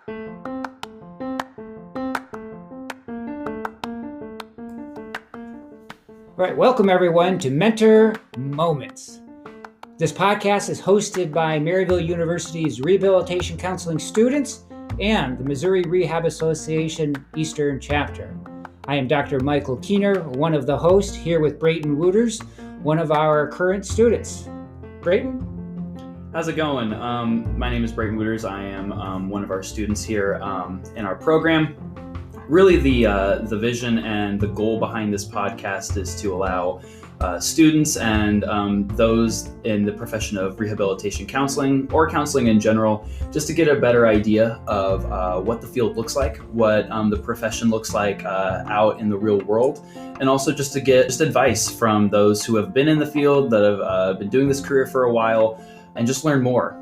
All right, welcome everyone to Mentor Moments. This podcast is hosted by Maryville University's Rehabilitation Counseling students and the Missouri Rehab Association Eastern Chapter. I am Dr. Michael Keener, one of the hosts, here with Brayton Wooters, one of our current students. Brayton? How's it going? My name is Brayton Wooters. I am one of our students here in our program. Really, the vision and the goal behind this podcast is to allow students and those in the profession of rehabilitation counseling or counseling in general, just to get a better idea of what the field looks like, what the profession looks like out in the real world, and also just to get advice from those who have been in the field, that have been doing this career for a while, and just learn more.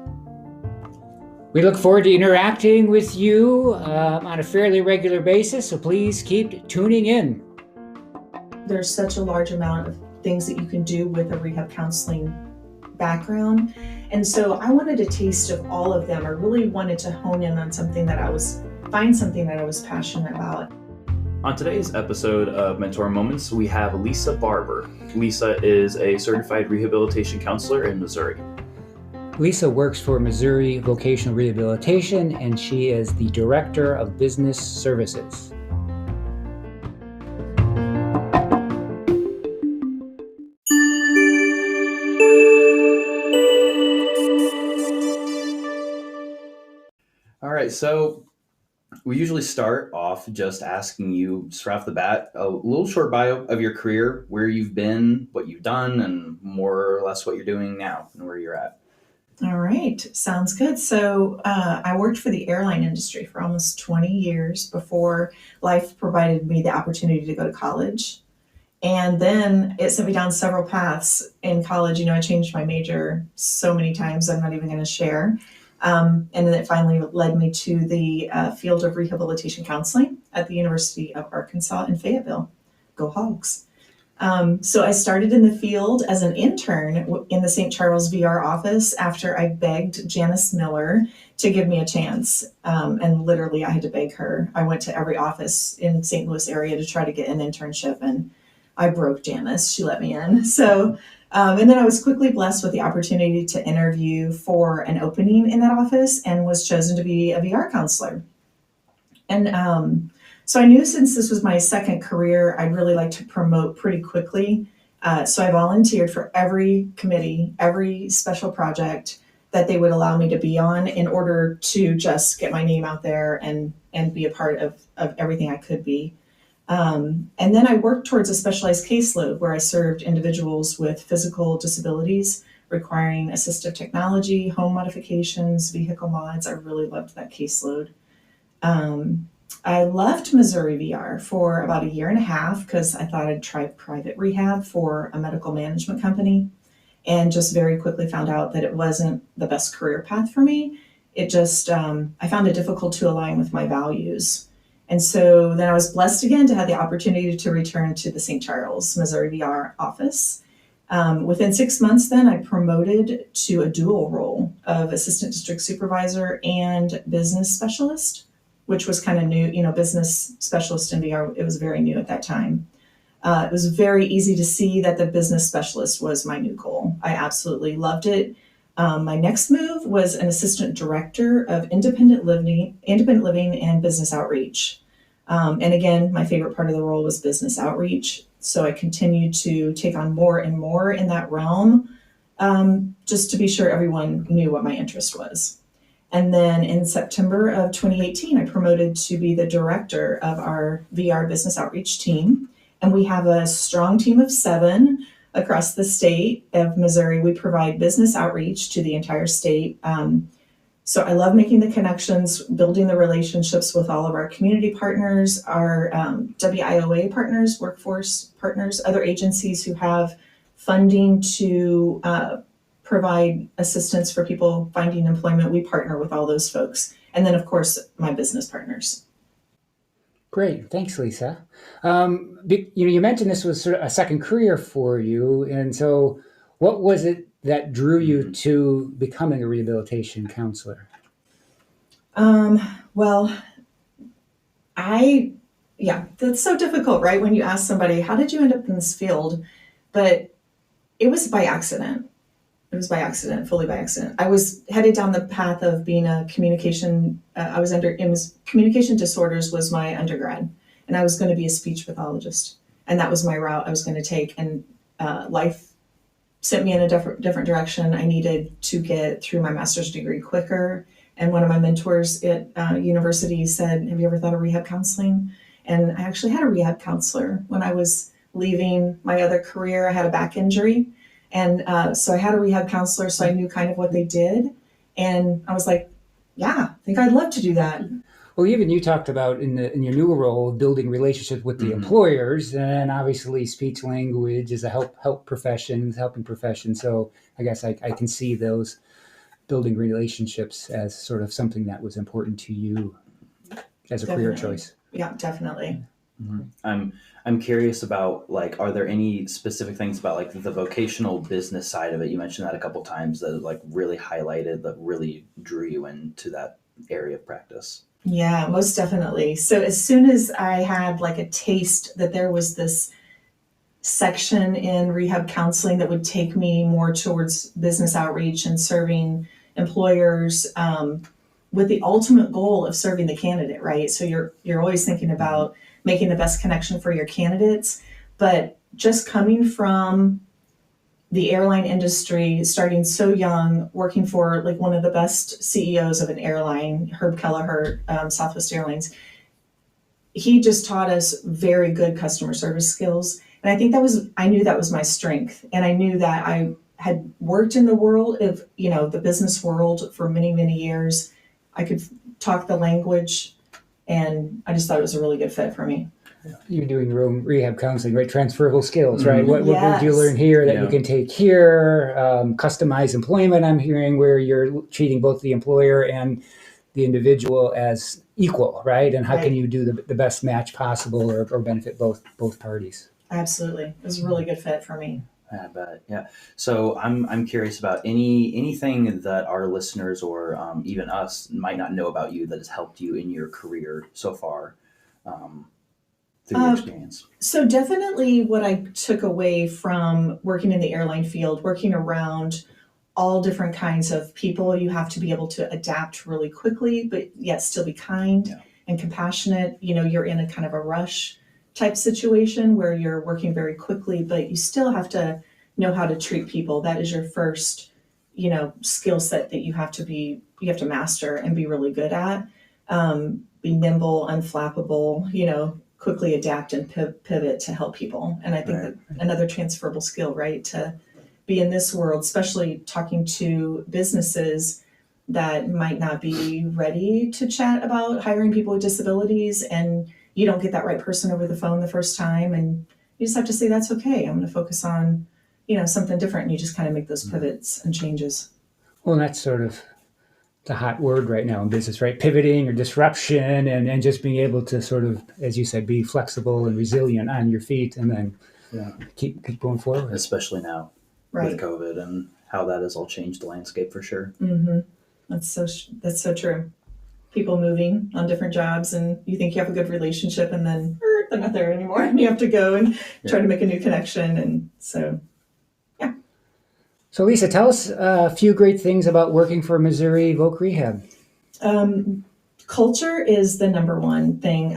We look forward to interacting with you on a fairly regular basis, so please keep tuning in. There's such a large amount of things that you can do with a rehab counseling background. And so I wanted a taste of all of them. I really wanted to hone in on find something that I was passionate about. On today's episode of Mentor Moments, we have Lesa Barber. Lesa is a certified rehabilitation counselor in Missouri. Lesa works for Missouri Vocational Rehabilitation, and she is the Director of Business Services. All right, so we usually start off just asking you, just right off the bat, a little short bio of your career, where you've been, what you've done, and more or less what you're doing now and where you're at. All right, sounds good. So I worked for the airline industry for almost 20 years before life provided me the opportunity to go to college. And then it sent me down several paths in college. I changed my major so many times, I'm not even going to share. And then it finally led me to the field of rehabilitation counseling at the University of Arkansas in Fayetteville. Go Hogs. So I started in the field as an intern in the St. Charles VR office after I begged Janice Miller to give me a chance. And literally I had to beg her. I went to every office in St. Louis area to try to get an internship, and I broke Janice. She let me in. So, and then I was quickly blessed with the opportunity to interview for an opening in that office and was chosen to be a VR counselor. And so I knew since this was my second career, I'd really like to promote pretty quickly. So I volunteered for every committee, every special project that they would allow me to be on in order to just get my name out there and be a part of everything I could be. And then I worked towards a specialized caseload where I served individuals with physical disabilities requiring assistive technology, home modifications, vehicle mods. I really loved that caseload. I left Missouri VR for about 1.5 years because I thought I'd try private rehab for a medical management company, and just very quickly found out that it wasn't the best career path for me. It just, I found it difficult to align with my values. And so then I was blessed again to have the opportunity to return to the St. Charles, Missouri VR office. Within 6 months then, I promoted to a dual role of assistant district supervisor and business specialist, which was kind of new, business specialist in VR. It was very new at that time. It was very easy to see that the business specialist was my new goal. I absolutely loved it. My next move was an assistant director of independent living and business outreach. And again, my favorite part of the role was business outreach. So I continued to take on more and more in that realm, just to be sure everyone knew what my interest was. And then in September of 2018, I promoted to be the director of our VR business outreach team. And we have a strong team of 7 across the state of Missouri. We provide business outreach to the entire state. So I love making the connections, building the relationships with all of our community partners, our WIOA partners, workforce partners, other agencies who have funding to provide assistance for people finding employment. We partner with all those folks. And then, of course, my business partners. Great. Thanks, Lesa. You mentioned this was sort of a second career for you. And so what was it that drew you to becoming a rehabilitation counselor? Well, that's so difficult, right? When you ask somebody, how did you end up in this field? But it was by accident. It was by accident, fully by accident. I was headed down the path of being a communication, communication disorders was my undergrad, and I was going to be a speech pathologist. And that was my route I was going to take. And life sent me in a different direction. I needed to get through my master's degree quicker. And one of my mentors at university said, have you ever thought of rehab counseling? And I actually had a rehab counselor when I was leaving my other career. I had a back injury. And so I had a rehab counselor, so I knew kind of what they did. And I was like, yeah, I think I'd love to do that. Well, even you talked about in your new role, building relationships with the employers, and obviously speech language is a helping profession. So I guess I can see those building relationships as sort of something that was important to you as a career choice. Yeah, definitely. Mm-hmm. I'm curious about, like, are there any specific things about like the vocational business side of it? You mentioned that a couple times that like really highlighted, that really drew you into that area of practice. Yeah, most definitely. So as soon as I had like a taste that there was this section in rehab counseling that would take me more towards business outreach and serving employers, with the ultimate goal of serving the candidate, right? So you're always thinking about making the best connection for your candidates, but just coming from the airline industry, starting so young, working for like one of the best CEOs of an airline, Herb Kelleher, Southwest Airlines, he just taught us very good customer service skills. And I think I knew that was my strength. And I knew that I had worked in the world of, the business world for many, many years. I could talk the language, and I just thought it was a really good fit for me. You're doing your own rehab counseling, right? Transferable skills, right? What Yes. did you learn here that you can take here? Customized employment, I'm hearing, where you're treating both the employer and the individual as equal, right? And how can you do the best match possible or benefit both parties? Absolutely. It was a really good fit for me. I bet. Yeah. So I'm curious about anything that our listeners or even us might not know about you that has helped you in your career so far, through your experience. So definitely what I took away from working in the airline field, working around all different kinds of people, you have to be able to adapt really quickly, but yet still be kind and compassionate. You're in a kind of a rush type situation where you're working very quickly, but you still have to know how to treat people. That is your first, skill set that you have to master and be really good at. Be nimble, unflappable, quickly adapt and pivot to help people. And I think that another transferable skill, right, to be in this world, especially talking to businesses that might not be ready to chat about hiring people with disabilities, and you don't get that right person over the phone the first time, and you just have to say, that's okay. I'm going to focus on, something different. And you just kind of make those pivots and changes. Well, that's sort of the hot word right now in business, right? Pivoting or disruption, and just being able to sort of, as you said, be flexible and resilient on your feet, and then keep going forward. Especially now with COVID and how that has all changed the landscape for sure. Mm-hmm. That's so true. People moving on different jobs, and you think you have a good relationship, and then they're not there anymore, and you have to go and try to make a new connection. And so, So Lesa, tell us a few great things about working for Missouri Voc Rehab. Culture is the number one thing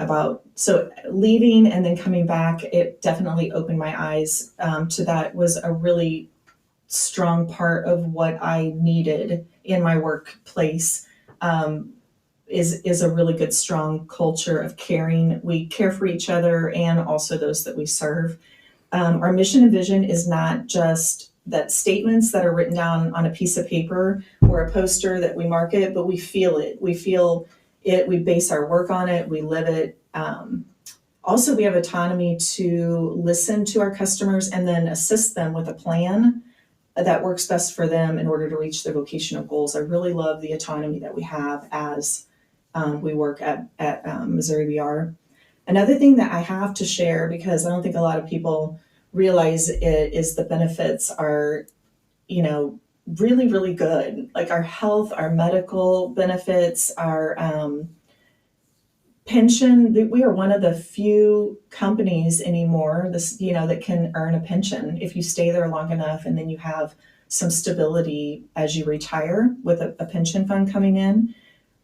so leaving and then coming back, it definitely opened my eyes to that. Was a really strong part of what I needed in my workplace. Is a really good, strong culture of caring. We care for each other and also those that we serve. Our mission and vision is not just that statements that are written down on a piece of paper or a poster that we market, but we feel it. We feel it. We base our work on it. We live it. Also, we have autonomy to listen to our customers and then assist them with a plan that works best for them in order to reach their vocational goals. I really love the autonomy that we have as we work at Missouri VR. Another thing that I have to share, because I don't think a lot of people realize it, is the benefits are, really, really good. Like our health, our medical benefits, our pension. We are one of the few companies anymore, that can earn a pension if you stay there long enough, and then you have some stability as you retire with a pension fund coming in.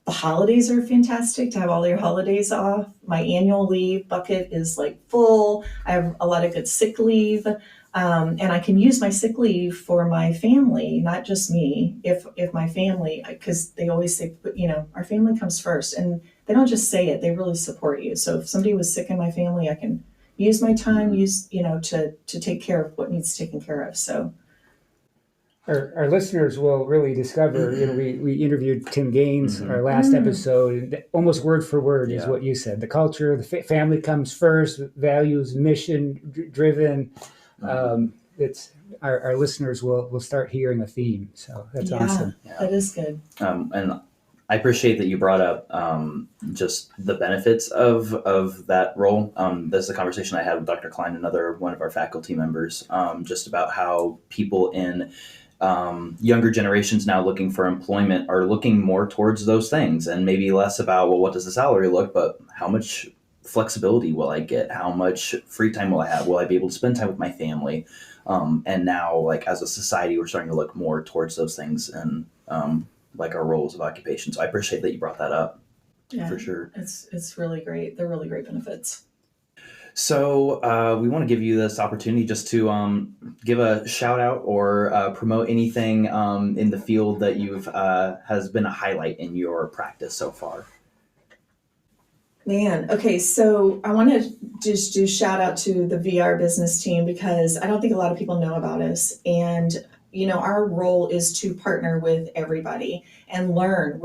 The holidays are fantastic to have all your holidays off. My annual leave bucket is like full. I have a lot of good sick leave. And I can use my sick leave for my family, not just me. If my family, because they always say, our family comes first, and they don't just say it; they really support you. So if somebody was sick in my family, I can use my time, to take care of what needs taken care of. So our listeners will really discover, we interviewed Tim Gaines, our last episode, and almost word for word is what you said. The culture, the family comes first, values, mission driven. It's our listeners will start hearing a theme. So that's awesome. Yeah, that is good. And I appreciate that you brought up just the benefits of that role. That's the conversation I had with Dr. Klein, another one of our faculty members, just about how people in younger generations now looking for employment are looking more towards those things, and maybe less about, well, what does the salary look, but how much flexibility will I get? How much free time will I have? Will I be able to spend time with my family? And now, like, as a society, we're starting to look more towards those things and like our roles of occupation. So I appreciate that you brought that up. Yeah, for sure. It's really great. They're really great benefits. So we want to give you this opportunity just to give a shout out or promote anything in the field that you've has been a highlight in your practice so far. Man, okay, so I want to just do shout out to the VR business team, because I don't think a lot of people know about us. And, our role is to partner with everybody and learn.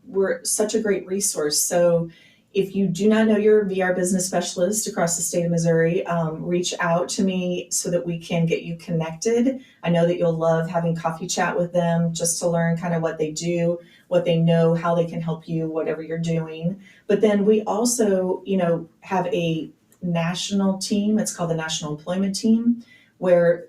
We're such a great resource. So if you do not know your VR business specialist across the state of Missouri, reach out to me so that we can get you connected. I know that you'll love having coffee chat with them just to learn kind of what they do, what they know, how they can help you, whatever you're doing. But then we also, have a national team. It's called the National Employment Team, where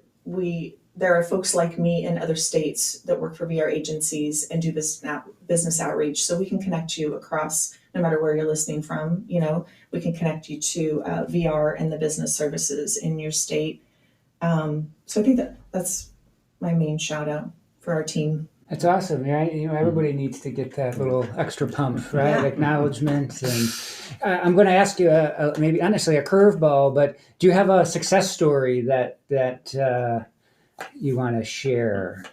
there are folks like me in other states that work for VR agencies and do business outreach. So we can connect you across, no matter where you're listening from. We can connect you to VR and the business services in your state. So I think that's my main shout out for our team. That's awesome. Yeah, everybody needs to get that little extra pump, right? Yeah. Acknowledgement. And I'm going to ask you maybe not necessarily a curveball, but do you have a success story that you want to share?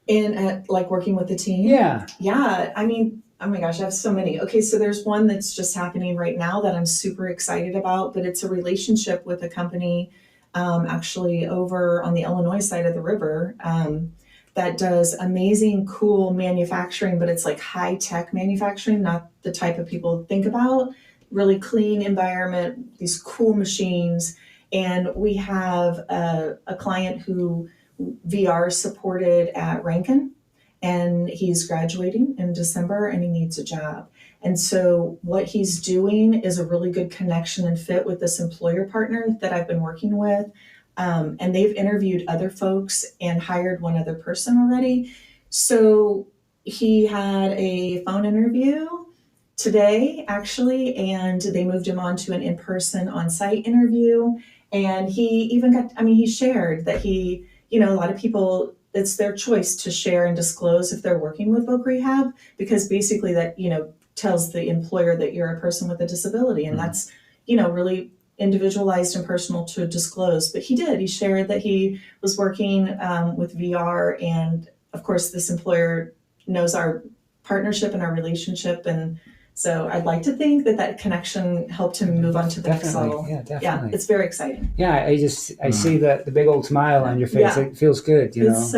Like working with the team? Yeah. Yeah. I mean, oh my gosh, I have so many. Okay, so there's one that's just happening right now that I'm super excited about, but it's a relationship with a company actually over on the Illinois side of the river that does amazing, cool manufacturing, but it's like high-tech manufacturing, not the type of people think about. Really clean environment, these cool machines. And we have a client who VR supported at Rankin, and he's graduating in December and he needs a job. And so what he's doing is a really good connection and fit with this employer partner that I've been working with. And they've interviewed other folks and hired one other person already. So he had a phone interview today, actually, and they moved him on to an in-person on-site interview. And he even he shared that a lot of people, it's their choice to share and disclose if they're working with voc rehab, because basically that, tells the employer that you're a person with a disability. And that's, really individualized and personal to disclose. But he shared that he was working with VR. And of course, this employer knows our partnership and our relationship. And so I'd like to think that connection helped him move on to the next level. Yeah, definitely. Yeah, it's very exciting. Yeah, I see the big old smile on your face. Yeah. It feels good, It's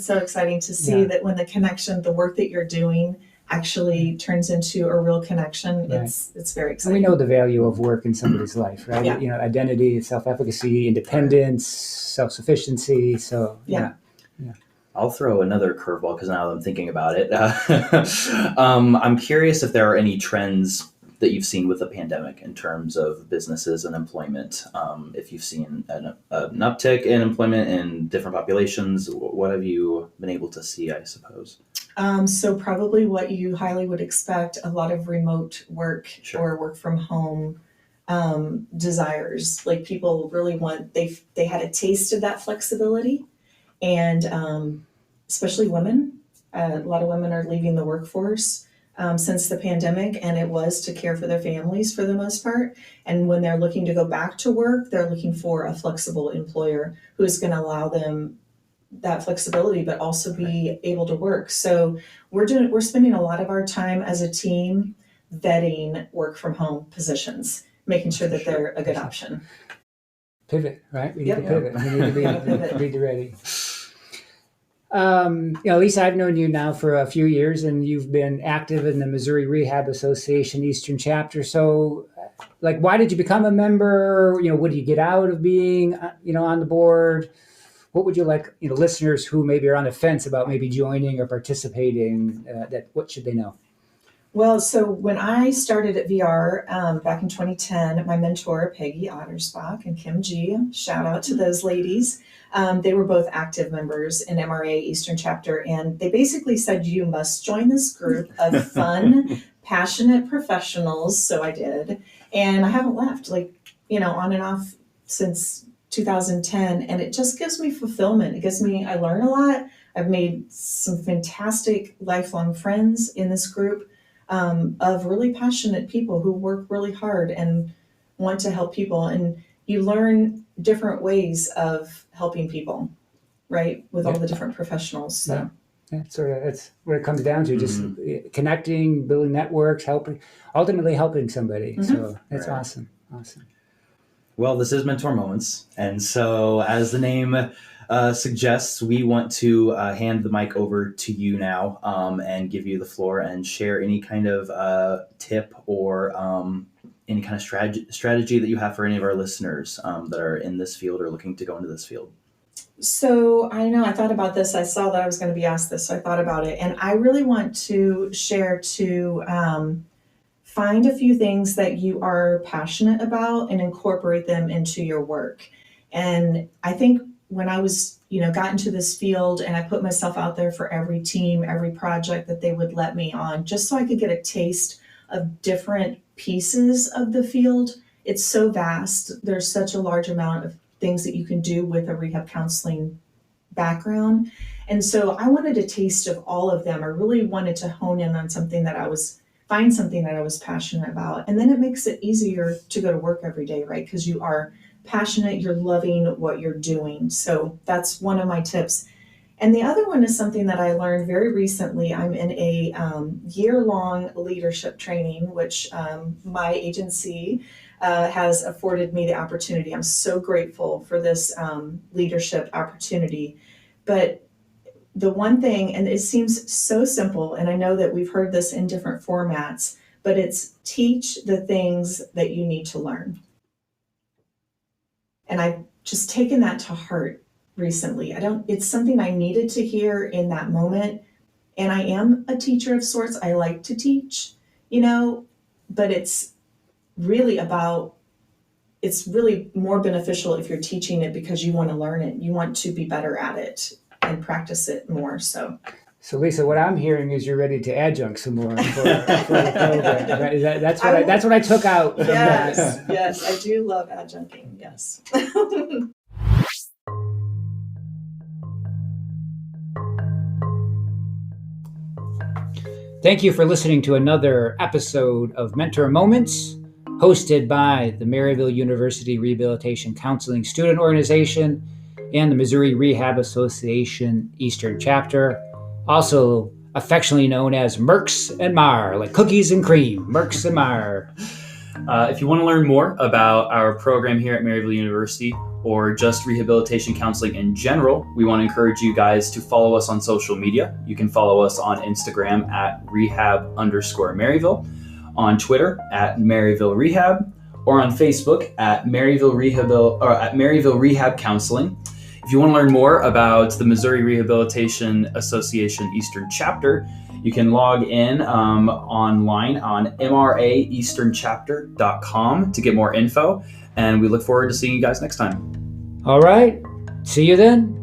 so exciting to see that when the work that you're doing actually turns into a real connection. Right. It's very exciting. And we know the value of work in somebody's life, right? Yeah. Identity, self-efficacy, independence, self-sufficiency. So yeah. I'll throw another curveball because now that I'm thinking about it. I'm curious if there are any trends that you've seen with the pandemic in terms of businesses and employment. If you've seen an uptick in employment in different populations, what have you been able to see, I suppose? So probably what you highly would expect, a lot of remote work Sure. or work from home desires. Like people really want, they had a taste of that flexibility, and especially women. A lot of women are leaving the workforce since the pandemic, and it was to care for their families for the most part. And when they're looking to go back to work, they're looking for a flexible employer who is going to allow them that flexibility, but also be able to work. So we're spending a lot of our time as a team vetting work from home positions, making sure that they're a good option. Pivot, right? We need Yep. to pivot. We need to be ready. Pivot. Lisa, I've known you now for a few years, and you've been active in the Missouri Rehab Association Eastern Chapter. So, why did you become a member? What do you get out of being, on the board? What would you like, listeners who maybe are on the fence about maybe joining or participating, what should they know? Well, so when I started at VR back in 2010, my mentor, Peggy Ottersbach and Kim G, shout out to those ladies. They were both active members in MRA Eastern Chapter, and they basically said, you must join this group of fun, passionate professionals. So I did, and I haven't left, on and off since 2010, and it just gives me fulfillment. I learn a lot. I've made some fantastic lifelong friends in this group of really passionate people who work really hard and want to help people. And you learn different ways of helping people, right? With all the different professionals. So. Yeah, that's what it comes down to, just connecting, building networks, ultimately helping somebody. Mm-hmm. So that's awesome. Well, this is Mentor Moments. And so as the name suggests, we want to hand the mic over to you now and give you the floor and share any kind of tip or any kind of strategy that you have for any of our listeners that are in this field or looking to go into this field. So I thought about this. I saw that I was going to be asked this, so I thought about it. And I really want to share to find a few things that you are passionate about and incorporate them into your work. And I think when I was, got into this field and I put myself out there for every team, every project that they would let me on, just so I could get a taste of different pieces of the field. It's so vast. There's such a large amount of things that you can do with a rehab counseling background. And so I wanted a taste of all of them. I really wanted to hone in on find something that I was passionate about. And then it makes it easier to go to work every day, right? Because you are passionate, you're loving what you're doing. So that's one of my tips. And the other one is something that I learned very recently. I'm in a year-long leadership training, which my agency has afforded me the opportunity. I'm so grateful for this leadership opportunity. But the one thing, and it seems so simple, and I know that we've heard this in different formats, but it's teach the things that you need to learn. And I've just taken that to heart recently. It's something I needed to hear in that moment. And I am a teacher of sorts. I like to teach, but it's really more beneficial if you're teaching it because you want to learn it. You want to be better at it and practice it more. So Lisa, what I'm hearing is you're ready to adjunct some more for the program. Right? That's what I took out from that. Yes, I do love adjuncting. Yes. Thank you for listening to another episode of Mentor Moments, hosted by the Maryville University Rehabilitation Counseling Student Organization and the Missouri Rehab Association Eastern Chapter, also affectionately known as Merks and Mar, like cookies and cream, Merks and Mar. If you want to learn more about our program here at Maryville University or just rehabilitation counseling in general, we want to encourage you guys to follow us on social media. You can follow us on Instagram at rehab_Maryville, on Twitter at Maryville Rehab, or on Facebook at Maryville Rehab Counseling. If you want to learn more about the Missouri Rehabilitation Association Eastern Chapter, You can log in online on mraeasternchapter.com to get more info. And we look forward to seeing you guys next time. All right. See you then.